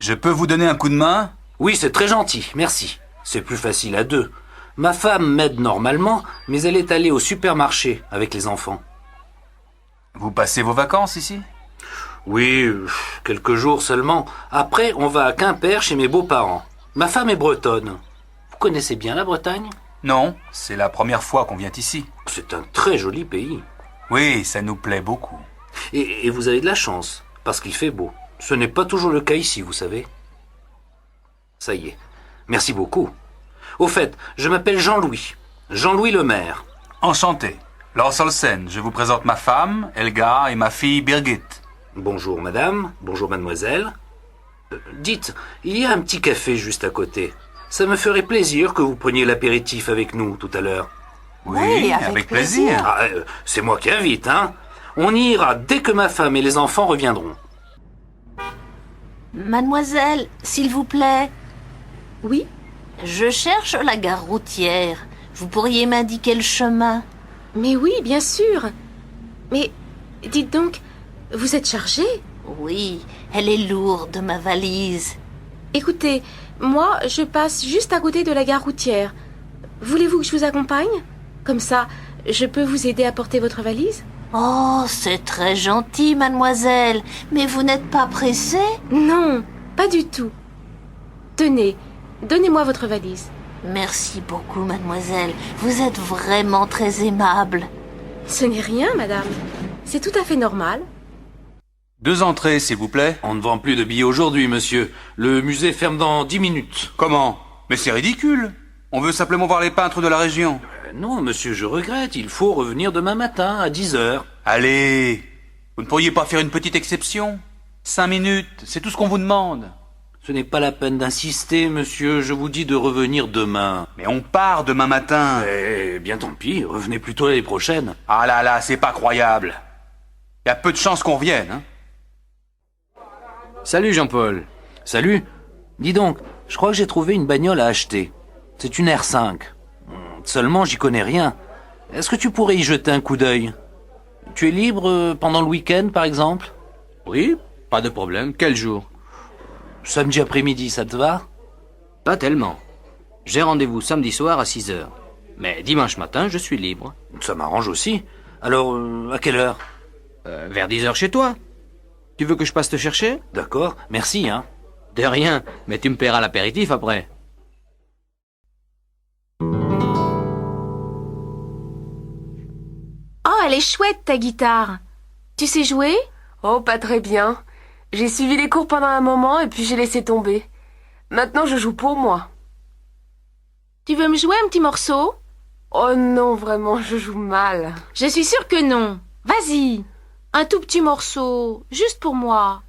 Je peux vous donner un coup de main? Oui, c'est très gentil, merci. C'est plus facile à deux. Ma femme m'aide normalement, mais elle est allée au supermarché avec les enfants. Vous passez vos vacances ici? Oui, quelques jours seulement. Après, on va à Quimper chez mes beaux-parents. Ma femme est bretonne. Vous connaissez bien la Bretagne? Non, c'est la première fois qu'on vient ici. C'est un très joli pays. Oui, ça nous plaît beaucoup. Et vous avez de la chance, parce qu'il fait beau. Ce n'est pas toujours le cas ici, vous savez. Ça y est. Merci beaucoup. Au fait, je m'appelle Jean-Louis. Jean-Louis le maire. Enchanté. Lars Olsen, je vous présente ma femme, Helga, et ma fille, Birgit. Bonjour madame, bonjour mademoiselle. Dites, il y a un petit café juste à côté. Ça me ferait plaisir que vous preniez l'apéritif avec nous tout à l'heure. Oui, avec plaisir. C'est moi qui invite, hein. On y ira dès que ma femme et les enfants reviendront. Mademoiselle, s'il vous plaît. Oui? Je cherche la gare routière. Vous pourriez m'indiquer le chemin? Mais oui, bien sûr. Mais dites donc, vous êtes chargée? Oui, elle est lourde, ma valise. Écoutez, moi, je passe juste à côté de la gare routière. Voulez-vous que je vous accompagne? Comme ça, je peux vous aider à porter votre valise? Oh, c'est très gentil, mademoiselle. Mais vous n'êtes pas pressée? Non, pas du tout. Tenez, donnez-moi votre valise. Merci beaucoup, mademoiselle. Vous êtes vraiment très aimable. Ce n'est rien, madame. C'est tout à fait normal. 2 entrées, s'il vous plaît. On ne vend plus de billets aujourd'hui, monsieur. Le musée ferme dans 10 minutes. Comment? Mais c'est ridicule. On veut simplement voir les peintres de la région. Non, monsieur, je regrette. Il faut revenir demain matin à 10 heures. Allez, vous ne pourriez pas faire une petite exception? 5 minutes, c'est tout ce qu'on vous demande. Ce n'est pas la peine d'insister, monsieur. Je vous dis de revenir demain. Mais on part demain matin. Eh bien, tant pis. Revenez plutôt l'année prochaine. Ah là là, c'est pas croyable. Il y a peu de chances qu'on revienne, hein. Salut Jean-Paul. Salut. Dis donc, je crois que j'ai trouvé une bagnole à acheter. C'est une R5. Seulement, j'y connais rien. Est-ce que tu pourrais y jeter un coup d'œil? Tu es libre pendant le week-end, par exemple? Oui, pas de problème. Quel jour? Samedi après-midi, ça te va? Pas tellement. J'ai rendez-vous samedi soir à 6 heures. Mais dimanche matin, je suis libre. Ça m'arrange aussi. Alors, à quelle heure? Vers 10 heures chez toi. Tu veux que je passe te chercher? D'accord, merci, hein. De rien, mais tu me paieras l'apéritif après. Oh, elle est chouette, ta guitare. Tu sais jouer? Oh, pas très bien. J'ai suivi les cours pendant un moment et puis j'ai laissé tomber. Maintenant, je joue pour moi. Tu veux me jouer un petit morceau? Oh non, vraiment, je joue mal. Je suis sûre que non. Vas-y. Un tout petit morceau, juste pour moi.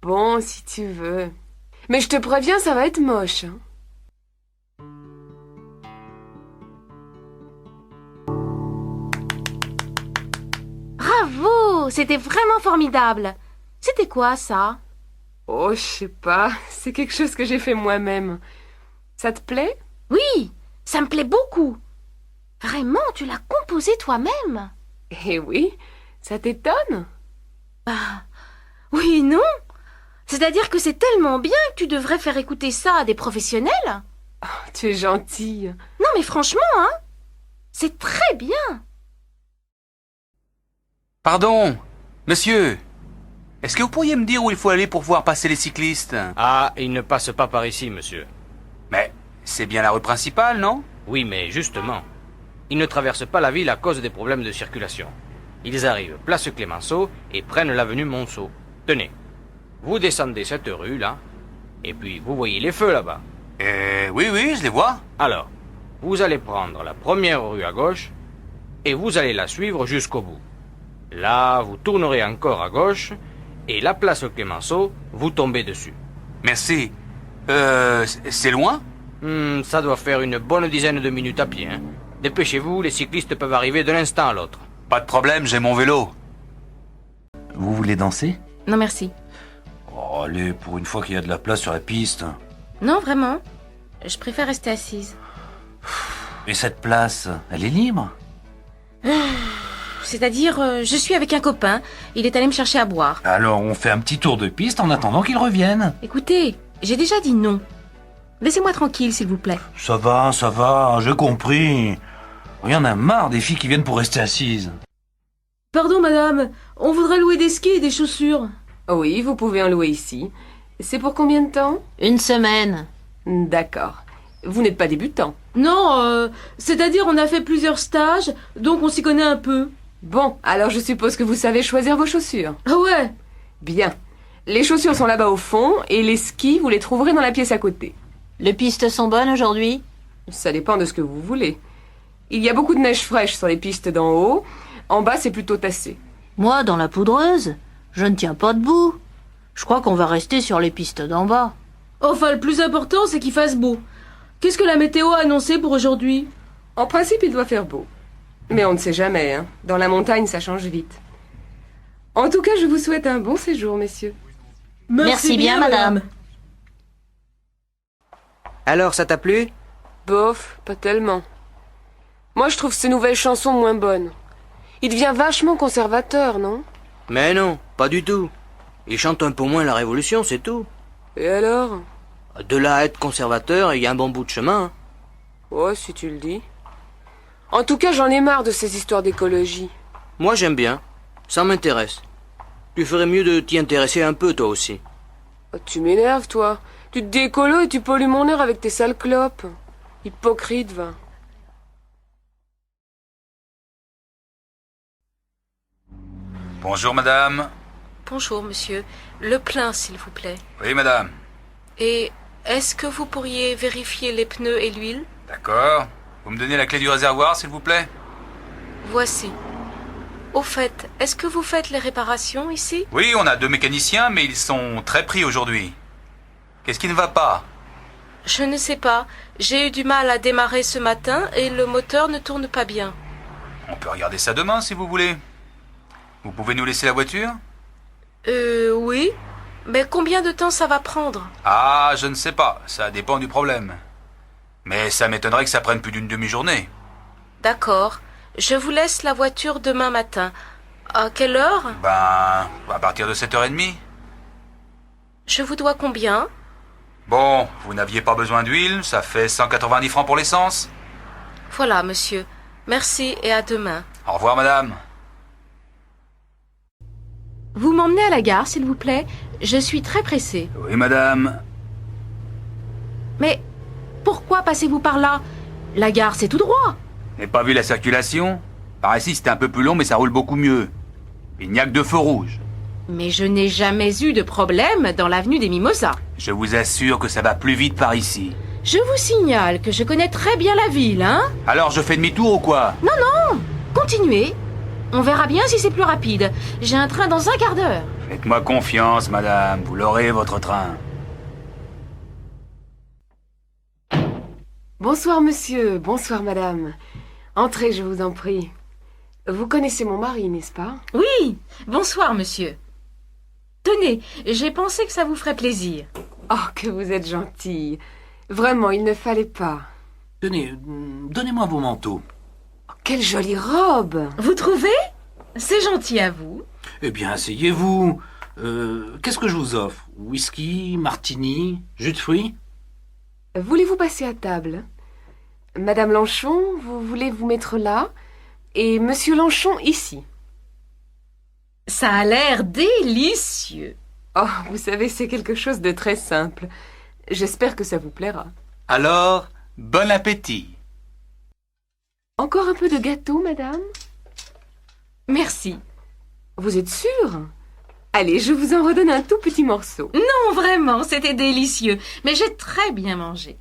Bon, si tu veux. Mais je te préviens, ça va être moche. Hein. Bravo, c'était vraiment formidable. C'était quoi, ça? Oh, je sais pas. C'est quelque chose que j'ai fait moi-même. Ça te plaît? Oui, ça me plaît beaucoup. Vraiment, tu l'as composé toi-même? Eh oui, ça t'étonne? Oui et non. C'est-à-dire que c'est tellement bien que tu devrais faire écouter ça à des professionnels. Oh, tu es gentille. Non mais franchement, hein, c'est très bien. Pardon, monsieur. Est-ce que vous pourriez me dire où il faut aller pour voir passer les cyclistes? Ah, il ne passe pas par ici, monsieur. Mais c'est bien la rue principale, non? Oui, mais justement, ils ne traversent pas la ville à cause des problèmes de circulation. Ils arrivent place Clémenceau et prennent l'avenue Monceau. Tenez, vous descendez cette rue, là, et puis vous voyez les feux là-bas. Oui, je les vois. Alors, vous allez prendre la première rue à gauche, et vous allez la suivre jusqu'au bout. Là, vous tournerez encore à gauche, et la place Clémenceau, vous tombez dessus. Merci. C'est loin? Ça doit faire une bonne dizaine de minutes à pied, hein. Dépêchez-vous, les cyclistes peuvent arriver de l'instant à l'autre. Pas de problème, j'ai mon vélo. Vous voulez danser? Non merci. Oh, allez, pour une fois qu'il y a de la place sur la piste. Non vraiment. Je préfère rester assise. Et cette place, elle est libre? C'est-à-dire, je suis avec un copain. Il est allé me chercher à boire. Alors on fait un petit tour de piste en attendant qu'il revienne. Écoutez, j'ai déjà dit non. Laissez-moi tranquille, s'il vous plaît. Ça va, j'ai compris. Il y en a marre des filles qui viennent pour rester assises. Pardon, madame. On voudrait louer des skis et des chaussures. Oui, vous pouvez en louer ici. C'est pour combien de temps? Une semaine. D'accord. Vous n'êtes pas débutant. Non, c'est-à-dire on a fait plusieurs stages, donc on s'y connaît un peu. Bon, alors je suppose que vous savez choisir vos chaussures. Ah ouais. Bien. Les chaussures sont là-bas au fond, et les skis, vous les trouverez dans la pièce à côté. Les pistes sont bonnes aujourd'hui? Ça dépend de ce que vous voulez. Il y a beaucoup de neige fraîche sur les pistes d'en haut. En bas, c'est plutôt tassé. Moi, dans la poudreuse, je ne tiens pas debout. Je crois qu'on va rester sur les pistes d'en bas. Enfin, le plus important, c'est qu'il fasse beau. Qu'est-ce que la météo a annoncé pour aujourd'hui? En principe, il doit faire beau. Mais on ne sait jamais, hein. Dans la montagne, ça change vite. En tout cas, je vous souhaite un bon séjour, messieurs. Merci bien, madame. Alors, ça t'a plu? Bof, pas tellement. Moi, je trouve ces nouvelles chansons moins bonnes. Il devient vachement conservateur, non? Mais non, pas du tout. Il chante un peu moins la Révolution, c'est tout. Et alors? De là à être conservateur, il y a un bon bout de chemin. Ouais, si tu le dis. En tout cas, j'en ai marre de ces histoires d'écologie. Moi, j'aime bien. Ça m'intéresse. Tu ferais mieux de t'y intéresser un peu, toi aussi. Oh, tu m'énerves, toi. Tu te dis écolo et tu pollues mon air avec tes sales clopes. Hypocrite, va. Bonjour, madame. Bonjour, monsieur. Le plein, s'il vous plaît. Oui, madame. Et est-ce que vous pourriez vérifier les pneus et l'huile? D'accord. Vous me donnez la clé du réservoir, s'il vous plaît? Voici. Au fait, est-ce que vous faites les réparations ici? Oui, on a 2 mécaniciens, mais ils sont très pris aujourd'hui. Qu'est-ce qui ne va pas? Je ne sais pas. J'ai eu du mal à démarrer ce matin et le moteur ne tourne pas bien. On peut regarder ça demain, si vous voulez. Vous pouvez nous laisser la voiture? Oui. Mais combien de temps ça va prendre? Ah, je ne sais pas. Ça dépend du problème. Mais ça m'étonnerait que ça prenne plus d'une demi-journée. D'accord. Je vous laisse la voiture demain matin. À quelle heure? Ben, à partir de 7h30. Je vous dois combien? Bon, vous n'aviez pas besoin d'huile, ça fait 190 francs pour l'essence. Voilà, monsieur. Merci et à demain. Au revoir, madame. Vous m'emmenez à la gare, s'il vous plaît? Je suis très pressée. Oui, madame. Mais pourquoi passez-vous par là? La gare, c'est tout droit. N'avez pas vu la circulation? Par ici, c'était un peu plus long, mais ça roule beaucoup mieux. Il n'y a que 2 feux rouges. Mais je n'ai jamais eu de problème dans l'avenue des Mimosas. Je vous assure que ça va plus vite par ici. Je vous signale que je connais très bien la ville, hein? Alors, je fais demi-tour ou quoi? Continuez. On verra bien si c'est plus rapide. J'ai un train dans un quart d'heure. Faites-moi confiance, madame. Vous l'aurez, votre train. Bonsoir, monsieur. Bonsoir, madame. Entrez, je vous en prie. Vous connaissez mon mari, n'est-ce pas? Oui. Bonsoir, monsieur. Tenez, j'ai pensé que ça vous ferait plaisir. Oh, que vous êtes gentille. Vraiment, il ne fallait pas. Tenez, donnez-moi vos manteaux. Oh, quelle jolie robe! Vous trouvez? C'est gentil à vous. Eh bien, asseyez-vous. Qu'est-ce que je vous offre? Whisky, martini, jus de fruits? Voulez-vous passer à table? Madame Lanchon, vous voulez vous mettre là? Et Monsieur Lanchon ici. Ça a l'air délicieux. Oh, vous savez, c'est quelque chose de très simple. J'espère que ça vous plaira. Alors, bon appétit. Encore un peu de gâteau, madame? Merci. Vous êtes sûre? Allez, je vous en redonne un tout petit morceau. Non, vraiment, c'était délicieux. Mais j'ai très bien mangé.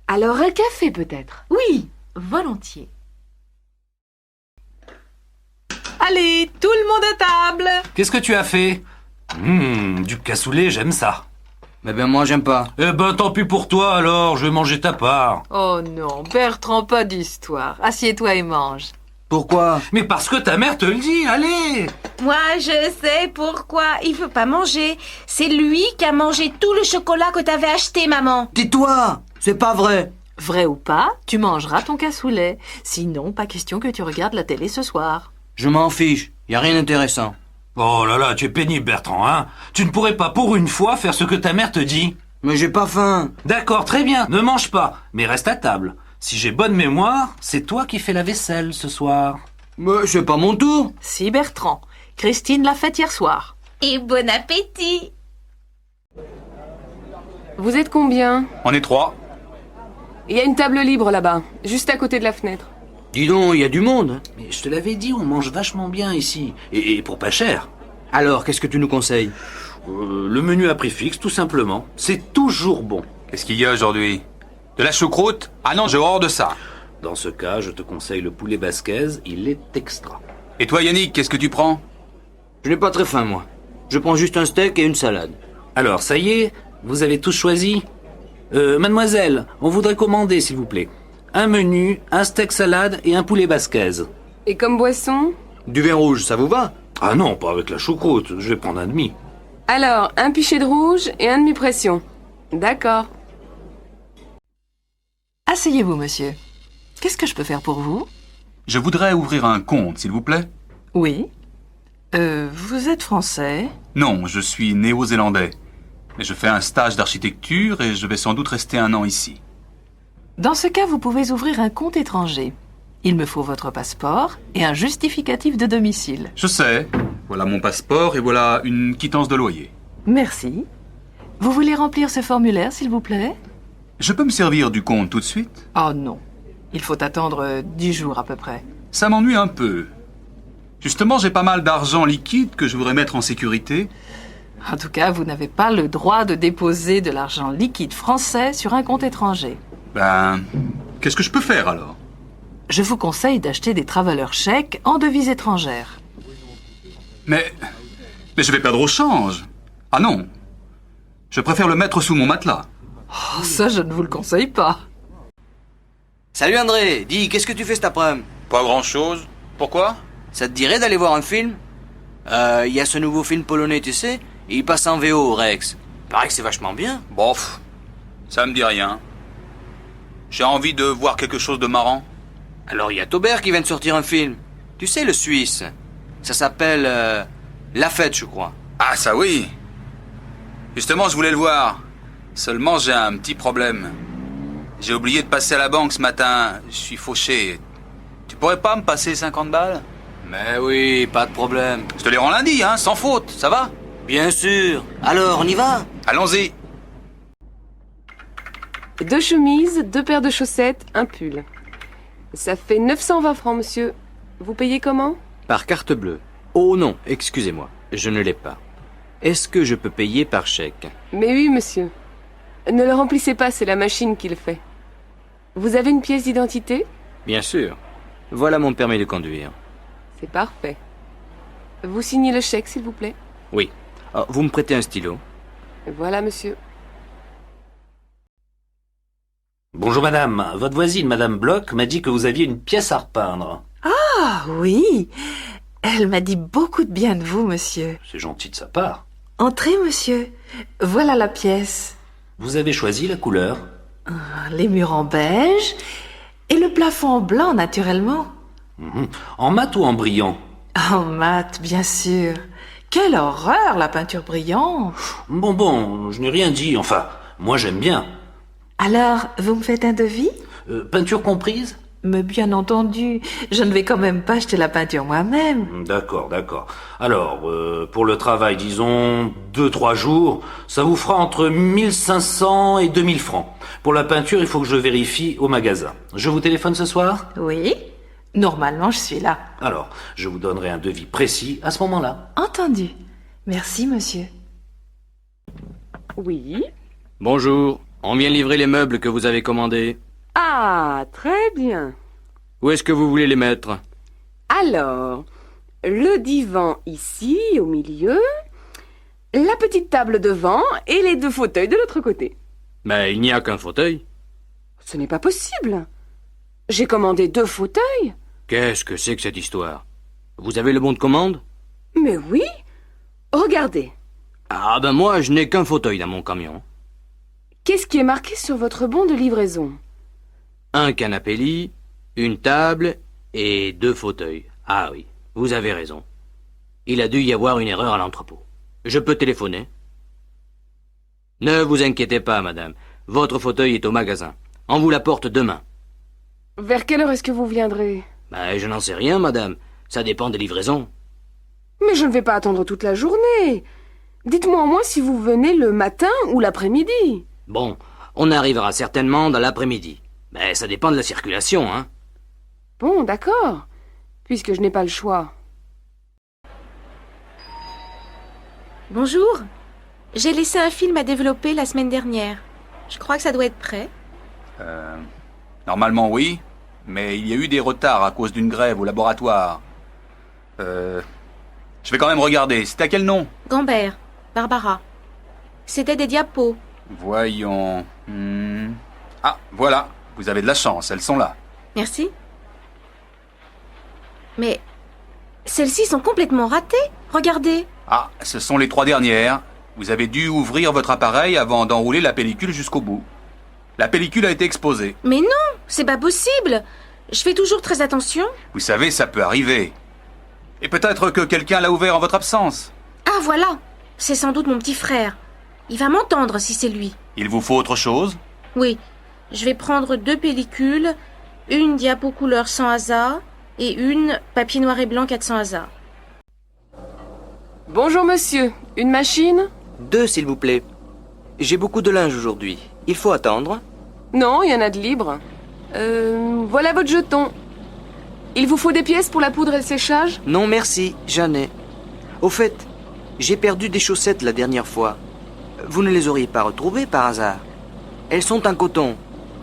Alors un café peut-être? Oui, volontiers. Allez, tout le monde à table! Qu'est-ce que tu as fait? Du cassoulet, j'aime ça. Mais ben moi, j'aime pas. Eh ben, tant pis pour toi alors, je vais manger ta part. Oh non, Bertrand, pas d'histoire. Assieds-toi et mange. Pourquoi? Mais parce que ta mère te le dit, allez! Moi, je sais pourquoi il veut pas manger. C'est lui qui a mangé tout le chocolat que t'avais acheté, maman. Tais-toi! C'est pas vrai! Vrai ou pas, tu mangeras ton cassoulet. Sinon, pas question que tu regardes la télé ce soir. Je m'en fiche, y a rien d'intéressant. Oh là là, tu es pénible, Bertrand, hein? Tu ne pourrais pas pour une fois faire ce que ta mère te dit? Mais j'ai pas faim. D'accord, très bien, ne mange pas, mais reste à table. Si j'ai bonne mémoire, c'est toi qui fais la vaisselle ce soir. Mais c'est pas mon tour. Si, Bertrand. Christine l'a faite hier soir. Et bon appétit. Vous êtes combien? On est 3. Il y a une table libre là-bas, juste à côté de la fenêtre. Dis donc, y a du monde. Mais je te l'avais dit, on mange vachement bien ici. Et pour pas cher. Alors, qu'est-ce que tu nous conseilles? Le menu à prix fixe, tout simplement. C'est toujours bon. Qu'est-ce qu'il y a aujourd'hui? De la choucroute? Ah non, j'ai horreur de ça. Dans ce cas, je te conseille le poulet basquez, il est extra. Et toi, Yannick, qu'est-ce que tu prends? Je n'ai pas très faim, moi. Je prends juste un steak et une salade. Alors, ça y est, vous avez tous choisi? Mademoiselle, on voudrait commander, s'il vous plaît. Un menu, un steak salade et un poulet basquez. Et comme boisson? Du vin rouge, ça vous va? Ah non, pas avec la choucroute, je vais prendre un demi. Alors, un pichet de rouge et un demi-pression. D'accord. Asseyez-vous, monsieur. Qu'est-ce que je peux faire pour vous? Je voudrais ouvrir un compte, s'il vous plaît. Oui. Vous êtes français? Non, je suis néo-zélandais. Mais je fais un stage d'architecture et je vais sans doute rester 1 an ici. Dans ce cas, vous pouvez ouvrir un compte étranger. Il me faut votre passeport et un justificatif de domicile. Je sais. Voilà mon passeport et voilà une quittance de loyer. Merci. Vous voulez remplir ce formulaire, s'il vous plaît? Je peux me servir du compte tout de suite? Oh non. Il faut attendre 10 jours à peu près. Ça m'ennuie un peu. Justement, j'ai pas mal d'argent liquide que je voudrais mettre en sécurité. En tout cas, vous n'avez pas le droit de déposer de l'argent liquide français sur un compte étranger. Ben, qu'est-ce que je peux faire alors? Je vous conseille d'acheter des travelers chèques en devises étrangères. Mais je vais perdre au change. Ah non. Je préfère le mettre sous mon matelas. Oh, ça, je ne vous le conseille pas. Salut André, dis, qu'est-ce que tu fais cet après-midi? Pas grand-chose. Pourquoi? Ça te dirait d'aller voir un film? Y a ce nouveau film polonais, tu sais? Il passe en VO au Rex. Paraît que c'est vachement bien. Bof, ça me dit rien. J'ai envie de voir quelque chose de marrant. Alors il y a Taubert qui vient de sortir un film. Tu sais, le Suisse. Ça s'appelle La Fête, je crois. Ah ça oui. Justement, je voulais le voir. Seulement, j'ai un petit problème. J'ai oublié de passer à la banque ce matin. Je suis fauché. Tu pourrais pas me passer 50 balles? Mais oui, pas de problème. Je te les rends lundi, hein, sans faute, ça va? Bien sûr. Alors, on y va? Allons-y. 2 chemises, 2 paires de chaussettes, un pull. Ça fait 920 francs, monsieur. Vous payez comment? Par carte bleue. Oh non, excusez-moi, je ne l'ai pas. Est-ce que je peux payer par chèque? Mais oui, monsieur. Ne le remplissez pas, c'est la machine qui le fait. Vous avez une pièce d'identité? Bien sûr. Voilà mon permis de conduire. C'est parfait. Vous signez le chèque, s'il vous plaît? Oui. Oh, vous me prêtez un stylo? Voilà, monsieur. Bonjour madame, votre voisine, madame Bloch, m'a dit que vous aviez une pièce à repeindre. Ah oui. Elle m'a dit beaucoup de bien de vous, monsieur. C'est gentil de sa part. Entrez, monsieur. Voilà la pièce. Vous avez choisi la couleur? Les murs en beige et le plafond en blanc, naturellement. En mat ou en brillant? En mat, bien sûr. Quelle horreur, la peinture brillante. Bon, je n'ai rien dit, enfin, moi j'aime bien. Alors, vous me faites un devis? Peinture comprise? Mais bien entendu, je ne vais quand même pas acheter la peinture moi-même. D'accord. Alors, pour le travail, disons 2-3 jours, ça vous fera entre 1500 et 2000 francs. Pour la peinture, il faut que je vérifie au magasin. Je vous téléphone ce soir? Oui, normalement je suis là. Alors, je vous donnerai un devis précis à ce moment-là. Entendu. Merci, monsieur. Oui. Bonjour, on vient livrer les meubles que vous avez commandés. Ah, très bien. Où est-ce que vous voulez les mettre? Alors, le divan ici, au milieu, la petite table devant et les 2 fauteuils de l'autre côté. Mais il n'y a qu'un fauteuil. Ce n'est pas possible. J'ai commandé 2 fauteuils. Qu'est-ce que c'est que cette histoire? Vous avez le bon de commande? Mais oui. Regardez. Ah ben moi, je n'ai qu'un fauteuil dans mon camion. Qu'est-ce qui est marqué sur votre bon de livraison? Un canapé lit, une table et 2 fauteuils. Ah oui. Vous avez raison. Il a dû y avoir une erreur à l'entrepôt. Je peux téléphoner? Ne vous inquiétez pas, madame. Votre fauteuil est au magasin. On vous l'apporte demain. Vers quelle heure est-ce que vous viendrez? Je n'en sais rien, madame. Ça dépend des livraisons. Mais je ne vais pas attendre toute la journée. Dites-moi au moins si vous venez le matin ou l'après-midi. Bon, on arrivera certainement dans l'après-midi. Mais ça dépend de la circulation, hein. Bon, d'accord. Puisque je n'ai pas le choix. Bonjour. J'ai laissé un film à développer la semaine dernière. Je crois que ça doit être prêt. Normalement, oui. Mais il y a eu des retards à cause d'une grève au laboratoire. Je vais quand même regarder. C'est à quel nom? Gambert, Barbara. C'était des diapos. Voyons. Ah, voilà. Vous avez de la chance, elles sont là. Merci. Mais celles-ci sont complètement ratées. Regardez. Ah, ce sont les 3 dernières. Vous avez dû ouvrir votre appareil avant d'enrouler la pellicule jusqu'au bout. La pellicule a été exposée. Mais non, c'est pas possible. Je fais toujours très attention. Vous savez, ça peut arriver. Et peut-être que quelqu'un l'a ouvert en votre absence. Ah voilà, c'est sans doute mon petit frère. Il va m'entendre si c'est lui. Il vous faut autre chose? Oui, je vais prendre 2 pellicules, une diapo couleur sans hasard et une papier noir et blanc 400 hasard. Bonjour monsieur, une machine? 2, s'il vous plaît. J'ai beaucoup de linge aujourd'hui. Il faut attendre. Non, il y en a de libre. Voilà votre jeton. Il vous faut des pièces pour la poudre et le séchage? Non, merci, j'en ai. Au fait, j'ai perdu des chaussettes la dernière fois. Vous ne les auriez pas retrouvées par hasard? Elles sont en coton.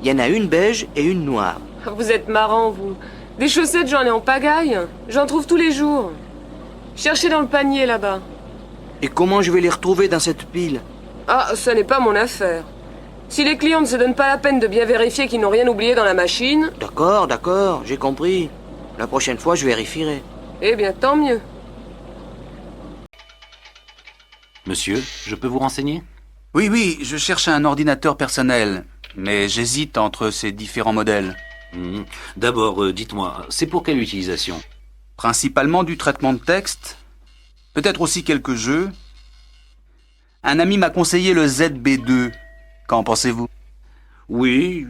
Il y en a une beige et une noire. Vous êtes marrant, vous. Des chaussettes, j'en ai en pagaille. J'en trouve tous les jours. Cherchez dans le panier, là-bas. Et comment je vais les retrouver dans cette pile? Ah, ça n'est pas mon affaire. Si les clients ne se donnent pas la peine de bien vérifier qu'ils n'ont rien oublié dans la machine... D'accord, j'ai compris. La prochaine fois, je vérifierai. Eh bien, tant mieux. Monsieur, je peux vous renseigner? Oui, je cherche un ordinateur personnel. Mais j'hésite entre ces différents modèles. D'abord, dites-moi, c'est pour quelle utilisation? Principalement du traitement de texte. Peut-être aussi quelques jeux. Un ami m'a conseillé le ZB2. Qu'en pensez-vous? Oui,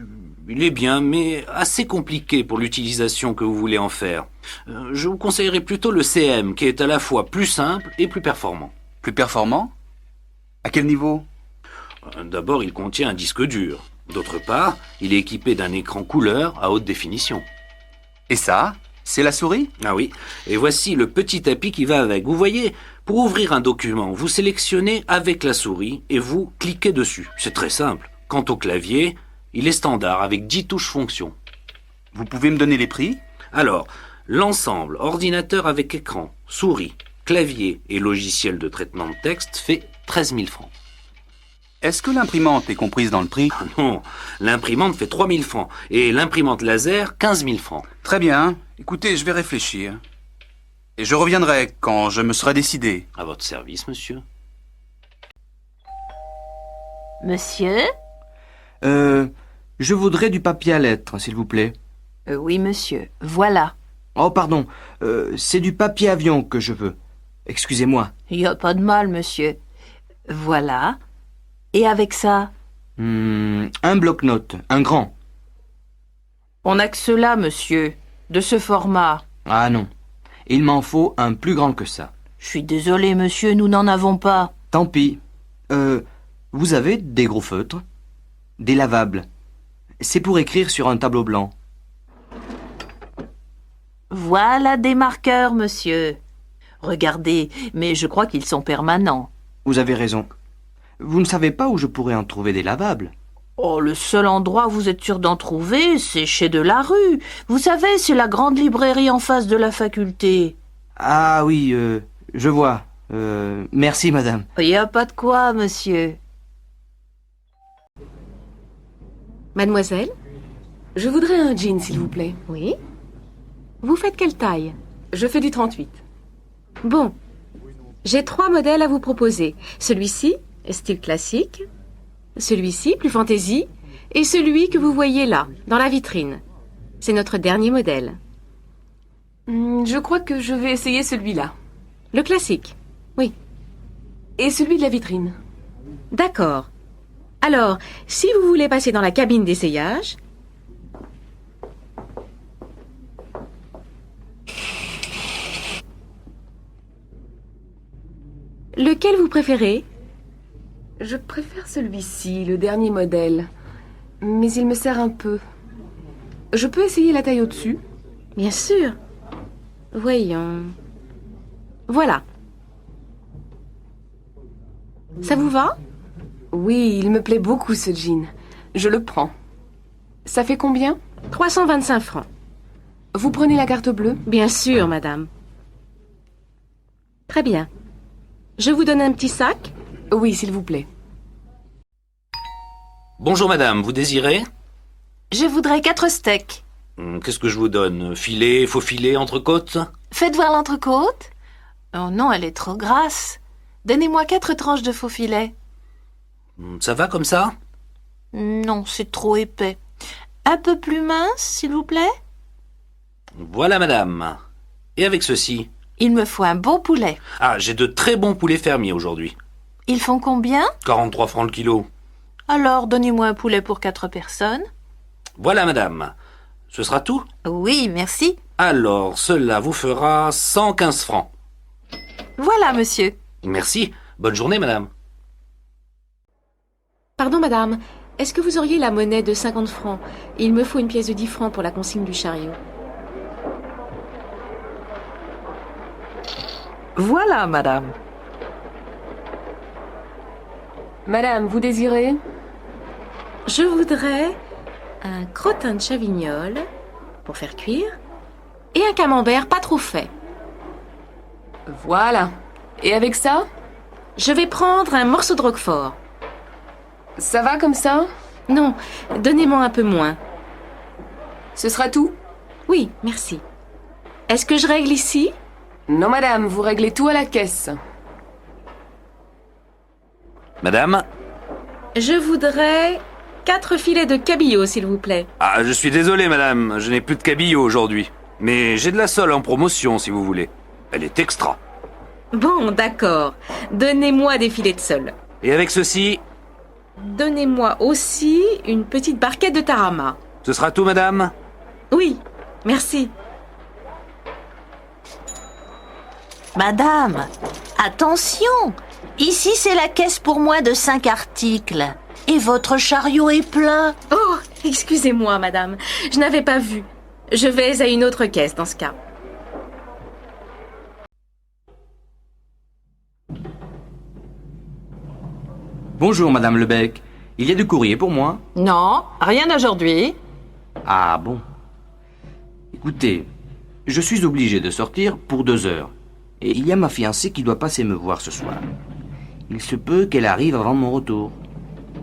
il est bien, mais assez compliqué pour l'utilisation que vous voulez en faire. Je vous conseillerais plutôt le CM, qui est à la fois plus simple et plus performant. Plus performant? À quel niveau? D'abord, il contient un disque dur. D'autre part, il est équipé d'un écran couleur à haute définition. Et ça, c'est la souris? Ah oui, et voici le petit tapis qui va avec. Vous voyez, pour ouvrir un document, vous sélectionnez avec la souris et vous cliquez dessus. C'est très simple. Quant au clavier, il est standard avec 10 touches fonctions. Vous pouvez me donner les prix? Alors, l'ensemble ordinateur avec écran, souris, clavier et logiciel de traitement de texte fait 13 000 francs. Est-ce que l'imprimante est comprise dans le prix? Non, l'imprimante fait 3 000 francs et l'imprimante laser 15 000 francs. Très bien. Écoutez, je vais réfléchir. Et je reviendrai quand je me serai décidé. À votre service, monsieur. Monsieur? Je voudrais du papier à lettres, s'il vous plaît. Oui, monsieur. Voilà. Oh, pardon. C'est du papier avion que je veux. Excusez-moi. Il n'y a pas de mal, monsieur. Voilà. Et avec ça? Un bloc-notes, un grand. On n'a que cela, monsieur. De ce format. Ah non. Il m'en faut un plus grand que ça. Je suis désolé, monsieur, nous n'en avons pas. Tant pis. Vous avez des gros feutres? Des lavables. C'est pour écrire sur un tableau blanc. Voilà des marqueurs, monsieur. Regardez, mais je crois qu'ils sont permanents. Vous avez raison. Vous ne savez pas où je pourrais en trouver des lavables? Oh, le seul endroit où vous êtes sûr d'en trouver, c'est chez Delarue. Vous savez, c'est la grande librairie en face de la faculté. Ah oui, je vois. Merci, madame. Il n'y a pas de quoi, monsieur. Mademoiselle? Je voudrais un jean, s'il vous plaît. Oui? Vous faites quelle taille? Je fais du 38. Bon. J'ai 3 modèles à vous proposer. Celui-ci, style classique. Celui-ci, plus fantaisie. Et celui que vous voyez là, dans la vitrine. C'est notre dernier modèle. Je crois que je vais essayer celui-là. Le classique. Oui. Et celui de la vitrine. D'accord. Alors, si vous voulez passer dans la cabine d'essayage... Lequel vous préférez? Je préfère celui-ci, le dernier modèle. Mais il me sert un peu. Je peux essayer la taille au-dessus? Bien sûr. Voyons. Voilà. Ça vous va? Oui, il me plaît beaucoup ce jean. Je le prends. Ça fait combien? 325 francs. Vous prenez la carte bleue? Bien sûr, madame. Très bien. Je vous donne un petit sac? Oui, s'il vous plaît. Bonjour madame, vous désirez? Je voudrais 4 steaks. Qu'est-ce que je vous donne? Filet, faux filet, entrecôte? Faites voir l'entrecôte. Oh non, elle est trop grasse. Donnez-moi 4 tranches de faux filet. Ça va comme ça? Non, c'est trop épais. Un peu plus mince, s'il vous plaît? Voilà madame. Et avec ceci? Il me faut un bon poulet. Ah, j'ai de très bons poulets fermiers aujourd'hui. Ils font combien? 43 francs le kilo. Alors, donnez-moi un poulet pour 4 personnes. Voilà madame. Ce sera tout? Oui, merci. Alors, cela vous fera 115 francs. Voilà, monsieur. Merci. Bonne journée madame. Pardon, madame. Est-ce que vous auriez la monnaie de 50 francs? Il me faut une pièce de 10 francs pour la consigne du chariot. Voilà, madame. Madame, vous désirez? Je voudrais un crottin de chavignol pour faire cuire et un camembert pas trop fait. Voilà. Et avec ça? Je vais prendre un morceau de roquefort. Ça va comme ça? Non, donnez-moi un peu moins. Ce sera tout? Oui, merci. Est-ce que je règle ici? Non, madame, vous réglez tout à la caisse. Madame? Je voudrais 4 filets de cabillaud, s'il vous plaît. Ah, je suis désolé madame, je n'ai plus de cabillaud aujourd'hui. Mais j'ai de la sole en promotion si vous voulez. Elle est extra. Bon, d'accord. Donnez-moi des filets de sole. Et avec ceci? Donnez-moi aussi une petite barquette de tarama. Ce sera tout madame? Oui, merci. Madame, attention! Ici, c'est la caisse pour moins de 5 articles. Et votre chariot est plein. Oh, excusez-moi, madame. Je n'avais pas vu. Je vais à une autre caisse dans ce cas. Bonjour, Madame Lebec. Il y a du courrier pour moi? Non, rien aujourd'hui. Ah bon. Écoutez, je suis obligé de sortir pour 2 heures. Et il y a ma fiancée qui doit passer me voir ce soir. Il se peut qu'elle arrive avant mon retour.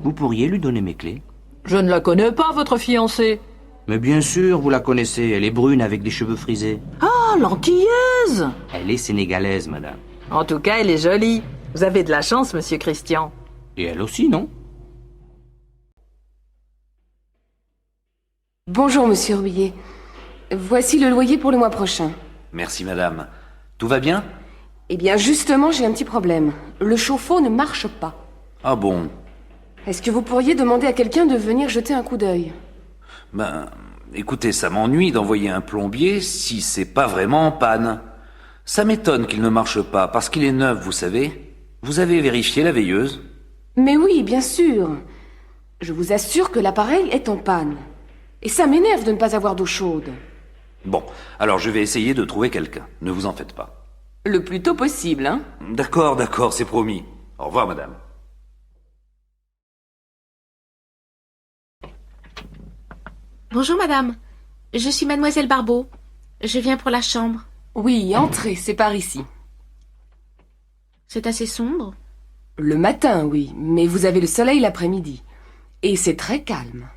Vous pourriez lui donner mes clés? Je ne la connais pas, votre fiancée. Mais bien sûr, vous la connaissez. Elle est brune avec des cheveux frisés. Ah, l'antillaise! Elle est sénégalaise, madame. En tout cas, elle est jolie. Vous avez de la chance, monsieur Christian. Et elle aussi, non? Bonjour, monsieur Rouillet. Voici le loyer pour le mois prochain. Merci madame. Tout va bien? Eh bien, justement, j'ai un petit problème. Le chauffe-eau ne marche pas. Ah bon? Est-ce que vous pourriez demander à quelqu'un de venir jeter un coup d'œil? Ben, écoutez, ça m'ennuie d'envoyer un plombier si c'est pas vraiment en panne. Ça m'étonne qu'il ne marche pas, parce qu'il est neuf, vous savez. Vous avez vérifié la veilleuse? Mais oui, bien sûr. Je vous assure que l'appareil est en panne. Et ça m'énerve de ne pas avoir d'eau chaude. Bon, alors je vais essayer de trouver quelqu'un. Ne vous en faites pas. Le plus tôt possible, hein? D'accord, c'est promis. Au revoir, madame. Bonjour, madame. Je suis mademoiselle Barbeau. Je viens pour la chambre. Oui, entrez, c'est par ici. C'est assez sombre. Le matin, oui, mais vous avez le soleil l'après-midi. Et c'est très calme.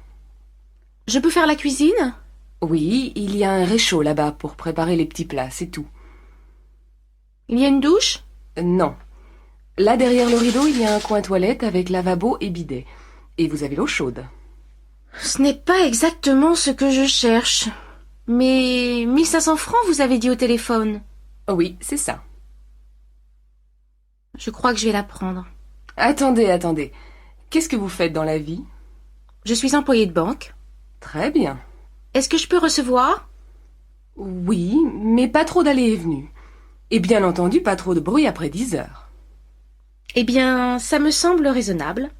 Je peux faire la cuisine? Oui, il y a un réchaud là-bas pour préparer les petits plats, c'est tout. Il y a une douche? Non. Là, derrière le rideau, il y a un coin toilette avec lavabo et bidet. Et vous avez l'eau chaude. Ce n'est pas exactement ce que je cherche. Mais 1500 francs, vous avez dit au téléphone. Oui, c'est ça. Je crois que je vais la prendre. Attendez. Qu'est-ce que vous faites dans la vie? Je suis employée de banque. Très bien. Est-ce que je peux recevoir? Oui, mais pas trop d'allées et venues. Et bien entendu, pas trop de bruit après 10 heures. Eh bien, ça me semble raisonnable.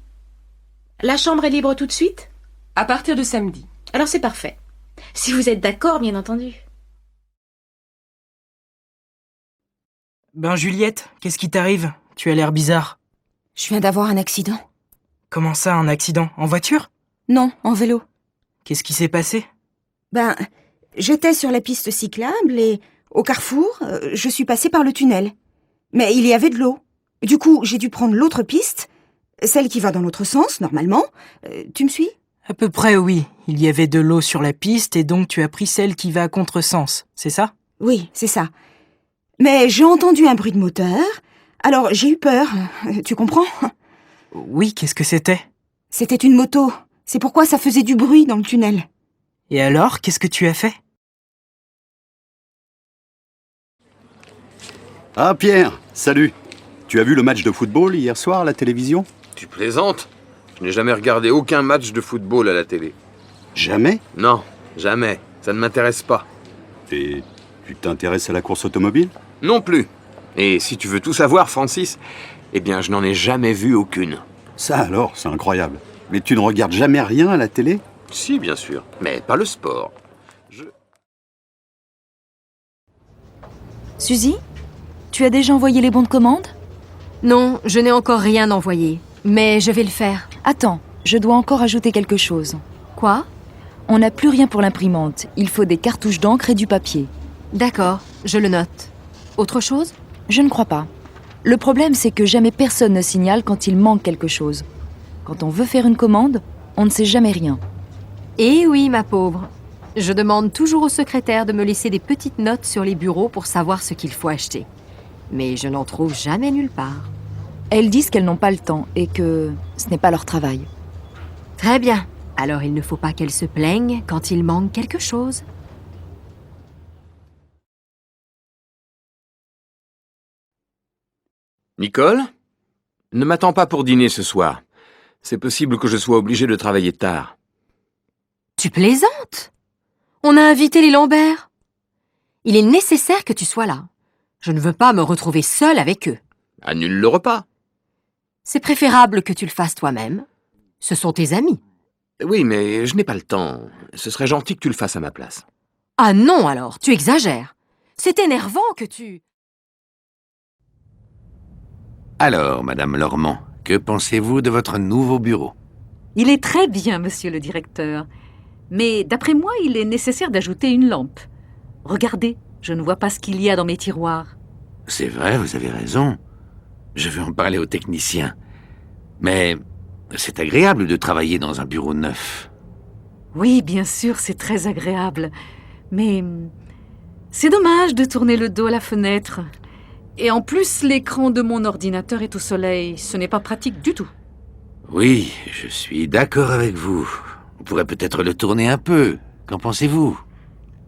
La chambre est libre tout de suite? À partir de samedi. Alors c'est parfait. Si vous êtes d'accord, bien entendu. Ben Juliette, qu'est-ce qui t'arrive? Tu as l'air bizarre. Je viens d'avoir un accident. Comment ça, un accident? En voiture? Non, en vélo. Qu'est-ce qui s'est passé? Ben, j'étais sur la piste cyclable et, au carrefour, je suis passée par le tunnel. Mais il y avait de l'eau. Du coup, j'ai dû prendre l'autre piste, celle qui va dans l'autre sens, normalement. Tu me suis? À peu près, oui. Il y avait de l'eau sur la piste et donc tu as pris celle qui va à contresens, c'est ça? Oui, c'est ça. Mais j'ai entendu un bruit de moteur, alors j'ai eu peur. Tu comprends? Oui, qu'est-ce que c'était? C'était une moto. C'est pourquoi ça faisait du bruit dans le tunnel. Et alors, qu'est-ce que tu as fait? Ah Pierre, salut. Tu as vu le match de football hier soir à la télévision? Tu plaisantes? Je n'ai jamais regardé aucun match de football à la télé. Jamais? Non, jamais. Ça ne m'intéresse pas. Et tu t'intéresses à la course automobile? Non plus. Et si tu veux tout savoir, Francis, eh bien, je n'en ai jamais vu aucune. Ça alors, c'est incroyable. Mais tu ne regardes jamais rien à la télé? Si, bien sûr, mais pas le sport. Suzy, tu as déjà envoyé les bons de commande? Non, je n'ai encore rien envoyé, mais je vais le faire. Attends, je dois encore ajouter quelque chose. Quoi? On n'a plus rien pour l'imprimante. Il faut des cartouches d'encre et du papier. D'accord, je le note. Autre chose? Je ne crois pas. Le problème, c'est que jamais personne ne signale quand il manque quelque chose. Quand on veut faire une commande, on ne sait jamais rien. Eh oui, ma pauvre. Je demande toujours au secrétaire de me laisser des petites notes sur les bureaux pour savoir ce qu'il faut acheter. Mais je n'en trouve jamais nulle part. Elles disent qu'elles n'ont pas le temps et que ce n'est pas leur travail. Très bien. Alors il ne faut pas qu'elles se plaignent quand il manque quelque chose. Nicole? Ne m'attends pas pour dîner ce soir. C'est possible que je sois obligé de travailler tard. Tu plaisantes? On a invité les Lambert. Il est nécessaire que tu sois là. Je ne veux pas me retrouver seule avec eux. Annule le repas. C'est préférable que tu le fasses toi-même. Ce sont tes amis. Oui, mais je n'ai pas le temps. Ce serait gentil que tu le fasses à ma place. Ah non alors, tu exagères. C'est énervant que tu... Alors, Madame Lormand, que pensez-vous de votre nouveau bureau? Il est très bien, monsieur le directeur. Mais d'après moi, il est nécessaire d'ajouter une lampe. Regardez, je ne vois pas ce qu'il y a dans mes tiroirs. C'est vrai, vous avez raison. Je vais en parler au technicien. Mais c'est agréable de travailler dans un bureau neuf. Oui, bien sûr, c'est très agréable. Mais c'est dommage de tourner le dos à la fenêtre. Et en plus, l'écran de mon ordinateur est au soleil. Ce n'est pas pratique du tout. Oui, je suis d'accord avec vous. On pourrait peut-être le tourner un peu. Qu'en pensez-vous?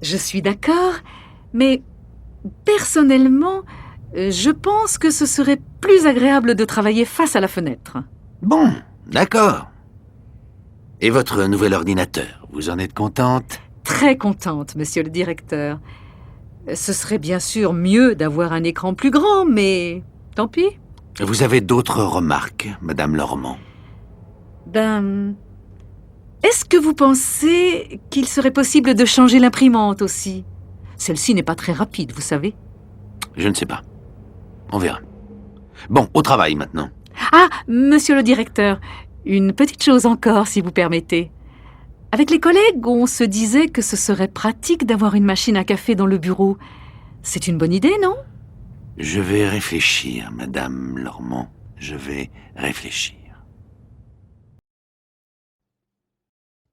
Je suis d'accord, mais personnellement, je pense que ce serait plus agréable de travailler face à la fenêtre. Bon, d'accord. Et votre nouvel ordinateur, vous en êtes contente? Très contente, monsieur le directeur. Ce serait bien sûr mieux d'avoir un écran plus grand, mais tant pis. Vous avez d'autres remarques, Madame Lormand? Est-ce que vous pensez qu'il serait possible de changer l'imprimante aussi? Celle-ci n'est pas très rapide, vous savez. Je ne sais pas. On verra. Bon, au travail maintenant. Ah, monsieur le directeur, une petite chose encore, si vous permettez. Avec les collègues, on se disait que ce serait pratique d'avoir une machine à café dans le bureau. C'est une bonne idée, non? Je vais réfléchir, Madame Lormand. Je vais réfléchir.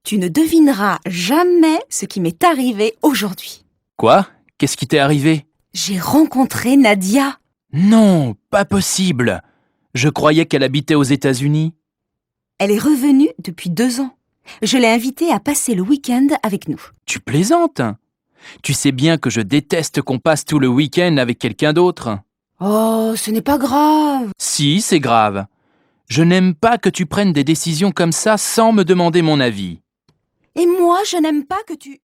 Tu ne devineras jamais ce qui m'est arrivé aujourd'hui. Quoi? Qu'est-ce qui t'est arrivé? J'ai rencontré Nadia. Non, pas possible. Je croyais qu'elle habitait aux États-Unis. Elle est revenue depuis 2 ans. Je l'ai invitée à passer le week-end avec nous. Tu plaisantes? Tu sais bien que je déteste qu'on passe tout le week-end avec quelqu'un d'autre. Oh, ce n'est pas grave. Si, c'est grave. Je n'aime pas que tu prennes des décisions comme ça sans me demander mon avis. Et moi, je n'aime pas que tu...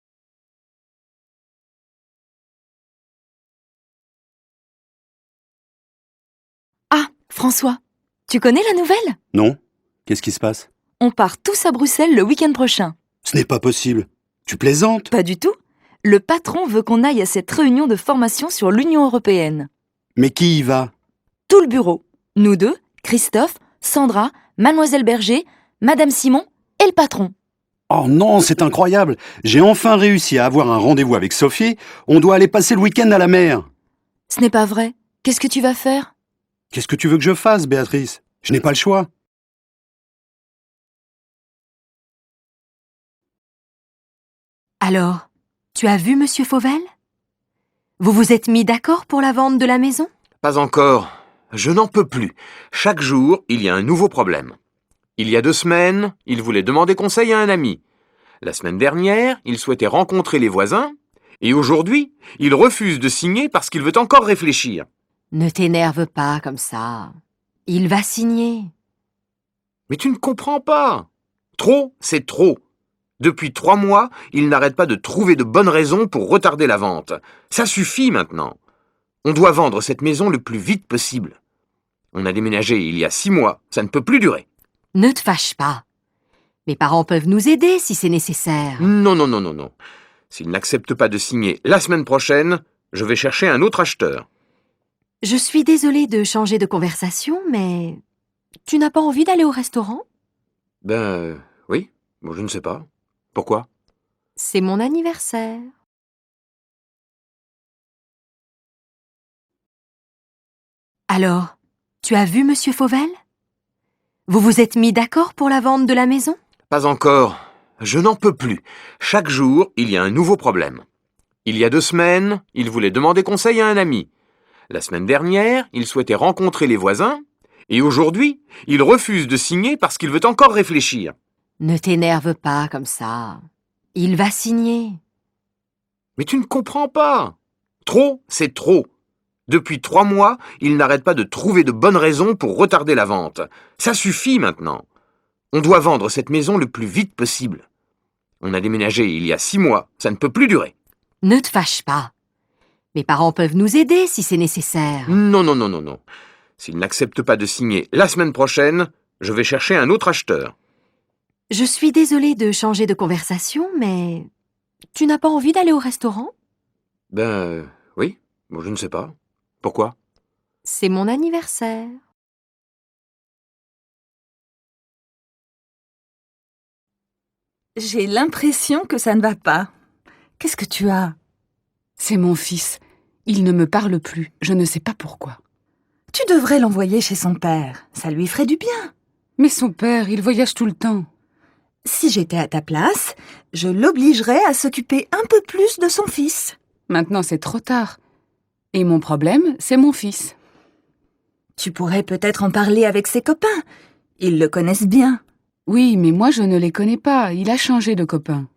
Ah, François, tu connais la nouvelle? Non? Qu'est-ce qui se passe? On part tous à Bruxelles le week-end prochain. Ce n'est pas possible. Tu plaisantes? Pas du tout. Le patron veut qu'on aille à cette réunion de formation sur l'Union européenne. Mais qui y va? Tout le bureau. Nous deux, Christophe, Sandra, Mademoiselle Berger, Madame Simon et le patron. Oh non, c'est incroyable. J'ai enfin réussi à avoir un rendez-vous avec Sophie. On doit aller passer le week-end à la mer. Ce n'est pas vrai. Qu'est-ce que tu vas faire? Qu'est-ce que tu veux que je fasse, Béatrice? Je n'ai pas le choix. Alors, tu as vu Monsieur Fauvel? Vous vous êtes mis d'accord pour la vente de la maison? Pas encore. Je n'en peux plus. Chaque jour, il y a un nouveau problème. Il y a 2 semaines, il voulait demander conseil à un ami. La semaine dernière, il souhaitait rencontrer les voisins. Et aujourd'hui, il refuse de signer parce qu'il veut encore réfléchir. Ne t'énerve pas comme ça. Il va signer. Mais tu ne comprends pas. Trop, c'est trop. Depuis 3 mois, il n'arrête pas de trouver de bonnes raisons pour retarder la vente. Ça suffit maintenant. On doit vendre cette maison le plus vite possible. On a déménagé il y a 6 mois. Ça ne peut plus durer. Ne te fâche pas. Mes parents peuvent nous aider si c'est nécessaire. Non, non, non, non, non. S'il n'accepte pas de signer la semaine prochaine, je vais chercher un autre acheteur. Je suis désolée de changer de conversation, mais tu n'as pas envie d'aller au restaurant? Oui. Bon, je ne sais pas. Pourquoi? C'est mon anniversaire. Alors, tu as vu Monsieur Fauvel? Vous vous êtes mis d'accord pour la vente de la maison? Pas encore. Je n'en peux plus. Chaque jour, il y a un nouveau problème. Il y a 2 semaines, il voulait demander conseil à un ami. La semaine dernière, il souhaitait rencontrer les voisins. Et aujourd'hui, il refuse de signer parce qu'il veut encore réfléchir. Ne t'énerve pas comme ça. Il va signer. Mais tu ne comprends pas. Trop, c'est trop. Depuis 3 mois, il n'arrête pas de trouver de bonnes raisons pour retarder la vente. Ça suffit maintenant. On doit vendre cette maison le plus vite possible. On a déménagé il y a 6 mois. Ça ne peut plus durer. Ne te fâche pas. Mes parents peuvent nous aider si c'est nécessaire. Non, non, non, non, non. S'il n'accepte pas de signer la semaine prochaine, je vais chercher un autre acheteur. Je suis désolée de changer de conversation, mais tu n'as pas envie d'aller au restaurant? Oui. Bon, je ne sais pas. Pourquoi? C'est mon anniversaire. J'ai l'impression que ça ne va pas. Qu'est-ce que tu as? C'est mon fils. Il ne me parle plus. Je ne sais pas pourquoi. Tu devrais l'envoyer chez son père. Ça lui ferait du bien. Mais son père, il voyage tout le temps. Si j'étais à ta place, je l'obligerais à s'occuper un peu plus de son fils. Maintenant, c'est trop tard. Et mon problème, c'est mon fils. Tu pourrais peut-être en parler avec ses copains. Ils le connaissent bien. Oui, mais moi, je ne les connais pas. Il a changé de copain.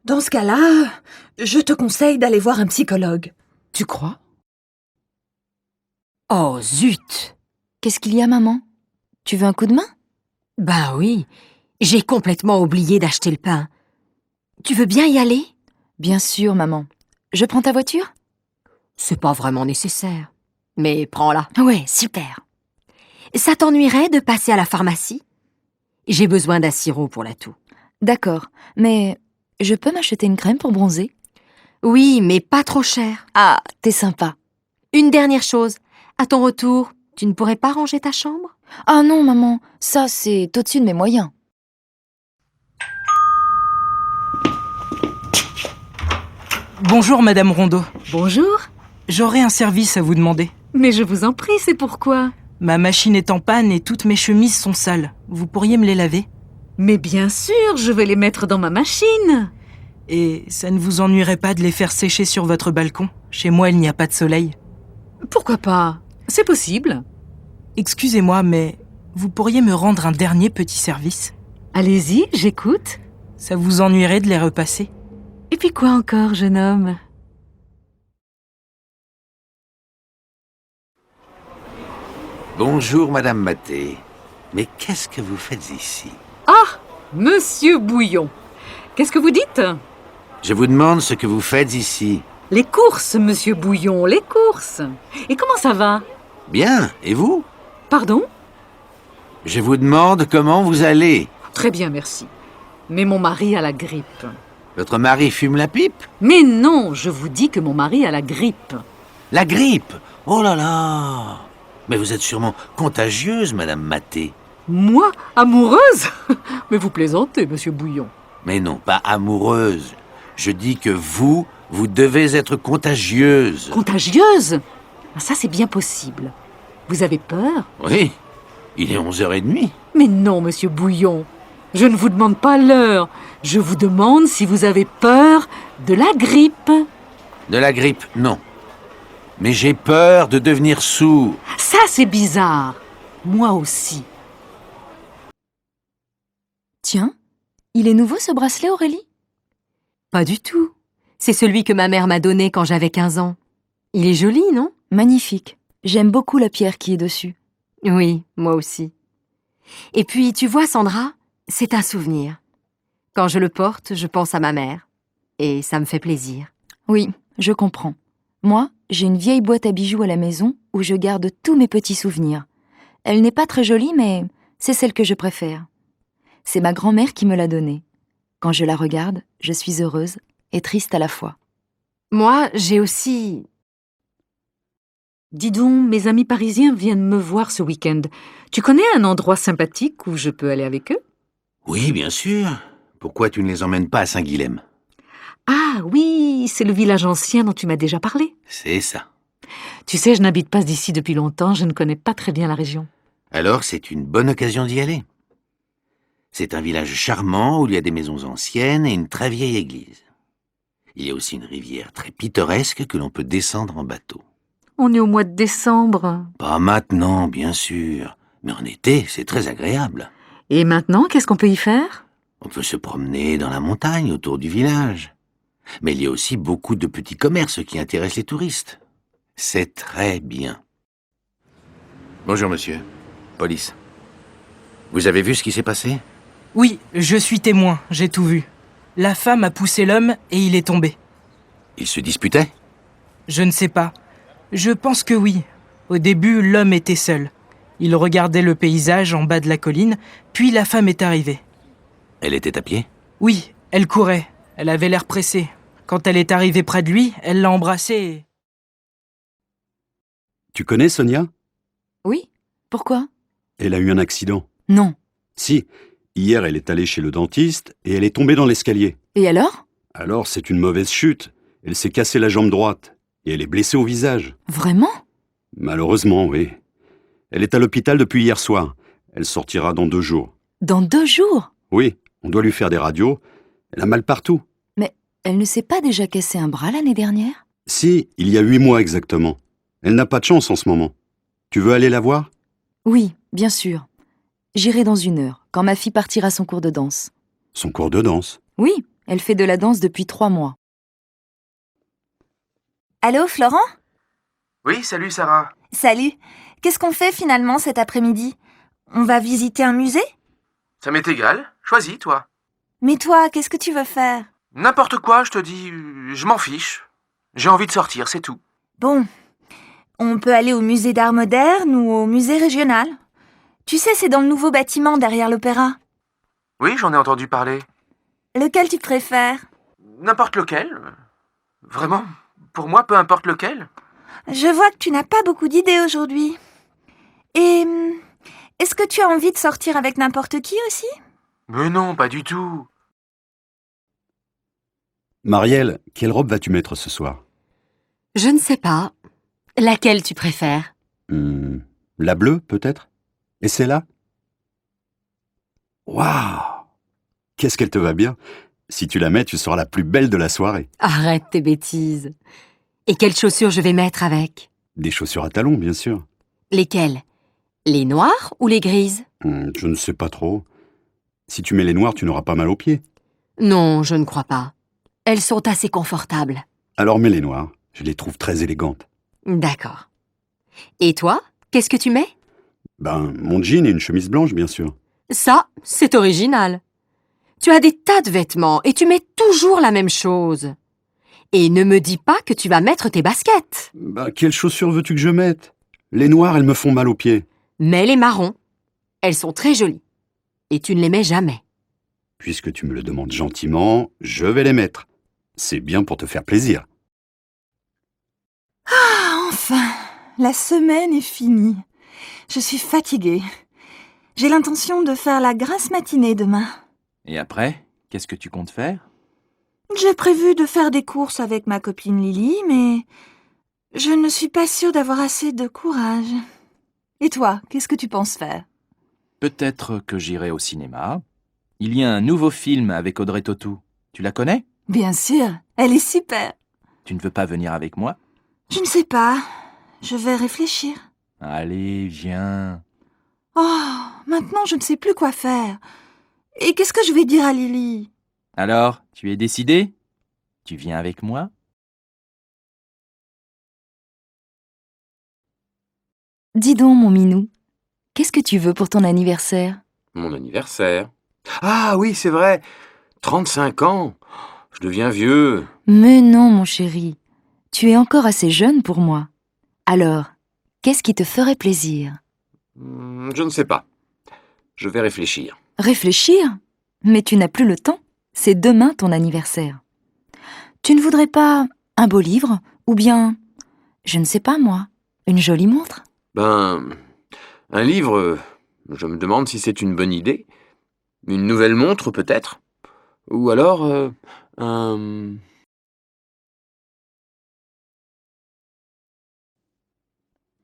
Dans ce cas-là, je te conseille d'aller voir un psychologue. Tu crois? Oh, zut! Qu'est-ce qu'il y a, maman? Tu veux un coup de main? Bah oui, j'ai complètement oublié d'acheter le pain. Tu veux bien y aller? Bien sûr, maman. Je prends ta voiture? C'est pas vraiment nécessaire. Mais prends-la. Ouais, super. Ça t'ennuierait de passer à la pharmacie? J'ai besoin d'un sirop pour la toux. D'accord, mais je peux m'acheter une crème pour bronzer? Oui, mais pas trop cher. Ah, t'es sympa. Une dernière chose. À ton retour, tu ne pourrais pas ranger ta chambre? Ah non, maman, ça c'est au-dessus de mes moyens. Bonjour, Madame Rondeau. Bonjour. J'aurais un service à vous demander. Mais je vous en prie, c'est pourquoi? Ma machine est en panne et toutes mes chemises sont sales. Vous pourriez me les laver? Mais bien sûr, je vais les mettre dans ma machine. Et ça ne vous ennuierait pas de les faire sécher sur votre balcon? Chez moi, il n'y a pas de soleil. Pourquoi pas? C'est possible. Excusez-moi, mais vous pourriez me rendre un dernier petit service? Allez-y, j'écoute. Ça vous ennuierait de les repasser? Et puis quoi encore, jeune homme? Bonjour, Madame Maté. Mais qu'est-ce que vous faites ici? Ah, Monsieur Bouillon. Qu'est-ce que vous dites? Je vous demande ce que vous faites ici. Les courses, Monsieur Bouillon, les courses. Et comment ça va? Bien, et vous? Pardon? Je vous demande comment vous allez. Très bien, merci. Mais mon mari a la grippe. Votre mari fume la pipe? Mais non, je vous dis que mon mari a la grippe. La grippe? Oh là là! Mais vous êtes sûrement contagieuse, Madame Maté. Moi, amoureuse? Mais vous plaisantez, Monsieur Bouillon. Mais non, pas amoureuse. Je dis que vous devez être contagieuse. Contagieuse? Ça, c'est bien possible. Vous avez peur? Oui, il est 11h30. Mais non, Monsieur Bouillon. Je ne vous demande pas l'heure. Je vous demande si vous avez peur de la grippe. De la grippe, non. Mais j'ai peur de devenir sourd. Ça, c'est bizarre. Moi aussi. Tiens, il est nouveau ce bracelet, Aurélie? Pas du tout. C'est celui que ma mère m'a donné quand j'avais 15 ans. Il est joli, non? Magnifique. J'aime beaucoup la pierre qui est dessus. Oui, moi aussi. Et puis, tu vois, Sandra, c'est un souvenir. Quand je le porte, je pense à ma mère. Et ça me fait plaisir. Oui, je comprends. Moi, j'ai une vieille boîte à bijoux à la maison où je garde tous mes petits souvenirs. Elle n'est pas très jolie, mais c'est celle que je préfère. C'est ma grand-mère qui me l'a donnée. Quand je la regarde, je suis heureuse et triste à la fois. Moi, j'ai aussi... Dis donc, mes amis parisiens viennent me voir ce week-end. Tu connais un endroit sympathique où je peux aller avec eux? Oui, bien sûr. Pourquoi tu ne les emmènes pas à Saint-Guilhem? Ah oui, c'est le village ancien dont tu m'as déjà parlé. C'est ça. Tu sais, je n'habite pas d'ici depuis longtemps, je ne connais pas très bien la région. Alors, c'est une bonne occasion d'y aller. C'est un village charmant où il y a des maisons anciennes et une très vieille église. Il y a aussi une rivière très pittoresque que l'on peut descendre en bateau. On est au mois de décembre. Pas maintenant, bien sûr. Mais en été, c'est très agréable. Et maintenant, qu'est-ce qu'on peut y faire? On peut se promener dans la montagne autour du village. Mais il y a aussi beaucoup de petits commerces qui intéressent les touristes. C'est très bien. Bonjour, monsieur. Police. Vous avez vu ce qui s'est passé? Oui, je suis témoin, j'ai tout vu. La femme a poussé l'homme et il est tombé. Ils se disputaient? Je ne sais pas. Je pense que oui. Au début, l'homme était seul. Il regardait le paysage en bas de la colline, puis la femme est arrivée. Elle était à pied? Oui, elle courait. Elle avait l'air pressée. Quand elle est arrivée près de lui, elle l'a embrassé et... Tu connais Sonia? Oui, pourquoi? Elle a eu un accident. Non. Si, hier elle est allée chez le dentiste et elle est tombée dans l'escalier. Et alors? Alors c'est une mauvaise chute. Elle s'est cassée la jambe droite et elle est blessée au visage. Vraiment? Malheureusement, oui. Elle est à l'hôpital depuis hier soir. Elle sortira dans 2 jours. Dans 2 jours? Oui, on doit lui faire des radios. Elle a mal partout. Mais elle ne s'est pas déjà cassé un bras l'année dernière? Si, il y a 8 mois exactement. Elle n'a pas de chance en ce moment. Tu veux aller la voir? Oui, bien sûr. J'irai dans 1 heure, quand ma fille partira son cours de danse. Son cours de danse? Oui, elle fait de la danse depuis 3 mois. Allô, Florent? Oui, salut Sarah. Salut. Qu'est-ce qu'on fait finalement cet après-midi? On va visiter un musée? Ça m'est égal. Choisis, toi. Mais toi, qu'est-ce que tu veux faire? N'importe quoi, je te dis. Je m'en fiche. J'ai envie de sortir, c'est tout. Bon. On peut aller au musée d'art moderne ou au musée régional. Tu sais, c'est dans le nouveau bâtiment derrière l'opéra. Oui, j'en ai entendu parler. Lequel tu préfères? N'importe lequel. Vraiment, pour moi, peu importe lequel. Je vois que tu n'as pas beaucoup d'idées aujourd'hui. Et est-ce que tu as envie de sortir avec n'importe qui aussi? Mais non, pas du tout. Marielle, quelle robe vas-tu mettre ce soir? Je ne sais pas. Laquelle tu préfères? La bleue, peut-être? Et celle-là? Waouh! Qu'est-ce qu'elle te va bien! Si tu la mets, tu seras la plus belle de la soirée. Arrête tes bêtises. Et quelles chaussures je vais mettre avec? Des chaussures à talons, bien sûr. Lesquelles? Les noires ou les grises? Je ne sais pas trop. Si tu mets les noires, tu n'auras pas mal aux pieds. Non, je ne crois pas. Elles sont assez confortables. Alors mets les noires. Je les trouve très élégantes. D'accord. Et toi, qu'est-ce que tu mets? Mon jean et une chemise blanche, bien sûr. Ça, c'est original. Tu as des tas de vêtements et tu mets toujours la même chose. Et ne me dis pas que tu vas mettre tes baskets. Quelles chaussures veux-tu que je mette? Les noires, elles me font mal aux pieds. Mets les marrons. Elles sont très jolies. Et tu ne les mets jamais. Puisque tu me le demandes gentiment, je vais les mettre. C'est bien pour te faire plaisir. Ah, enfin, la semaine est finie. Je suis fatiguée. J'ai l'intention de faire la grasse matinée demain. Et après, qu'est-ce que tu comptes faire? J'ai prévu de faire des courses avec ma copine Lily, mais je ne suis pas sûre d'avoir assez de courage. Et toi, qu'est-ce que tu penses faire? Peut-être que j'irai au cinéma. Il y a un nouveau film avec Audrey Tautou. Tu la connais? Bien sûr, elle est super. Tu ne veux pas venir avec moi? Je ne sais pas. Je vais réfléchir. Allez, viens. Oh, maintenant je ne sais plus quoi faire. Et qu'est-ce que je vais dire à Lily? Alors, tu es décidé? Tu viens avec moi? Dis donc, mon minou, qu'est-ce que tu veux pour ton anniversaire? Mon anniversaire. Ah oui, c'est vrai. 35 ans. Je deviens vieux. Mais non, mon chéri, tu es encore assez jeune pour moi. Alors, qu'est-ce qui te ferait plaisir? Je ne sais pas. Je vais réfléchir. Réfléchir? Mais tu n'as plus le temps. C'est demain ton anniversaire. Tu ne voudrais pas un beau livre? Ou bien, je ne sais pas moi, une jolie montre? Un livre, je me demande si c'est une bonne idée. Une nouvelle montre, peut-être. Ou alors, un...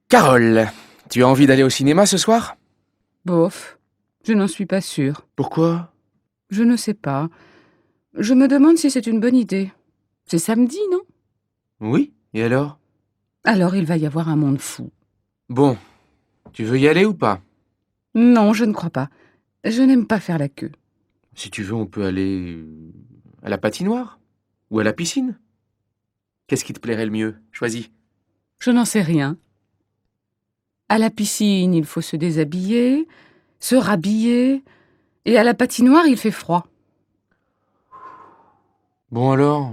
Carole, tu as envie d'aller au cinéma ce soir? Bof, je n'en suis pas sûre. Pourquoi? Je ne sais pas. Je me demande si c'est une bonne idée. C'est samedi, non? Oui, et alors? Alors il va y avoir un monde fou. Bon, tu veux y aller ou pas? Non, je ne crois pas. Je n'aime pas faire la queue. Si tu veux, on peut aller à la patinoire ou à la piscine. Qu'est-ce qui te plairait le mieux? Choisis. Je n'en sais rien. À la piscine, il faut se déshabiller, se rhabiller, et à la patinoire, il fait froid. Bon alors,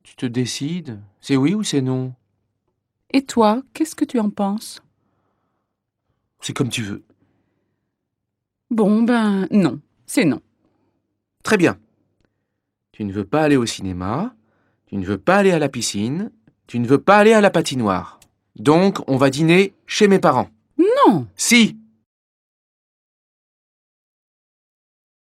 tu te décides? C'est oui ou c'est non? Et toi, qu'est-ce que tu en penses? C'est comme tu veux. Bon, non, c'est non. Très bien. Tu ne veux pas aller au cinéma, tu ne veux pas aller à la piscine, tu ne veux pas aller à la patinoire. Donc, on va dîner chez mes parents. Non. Si.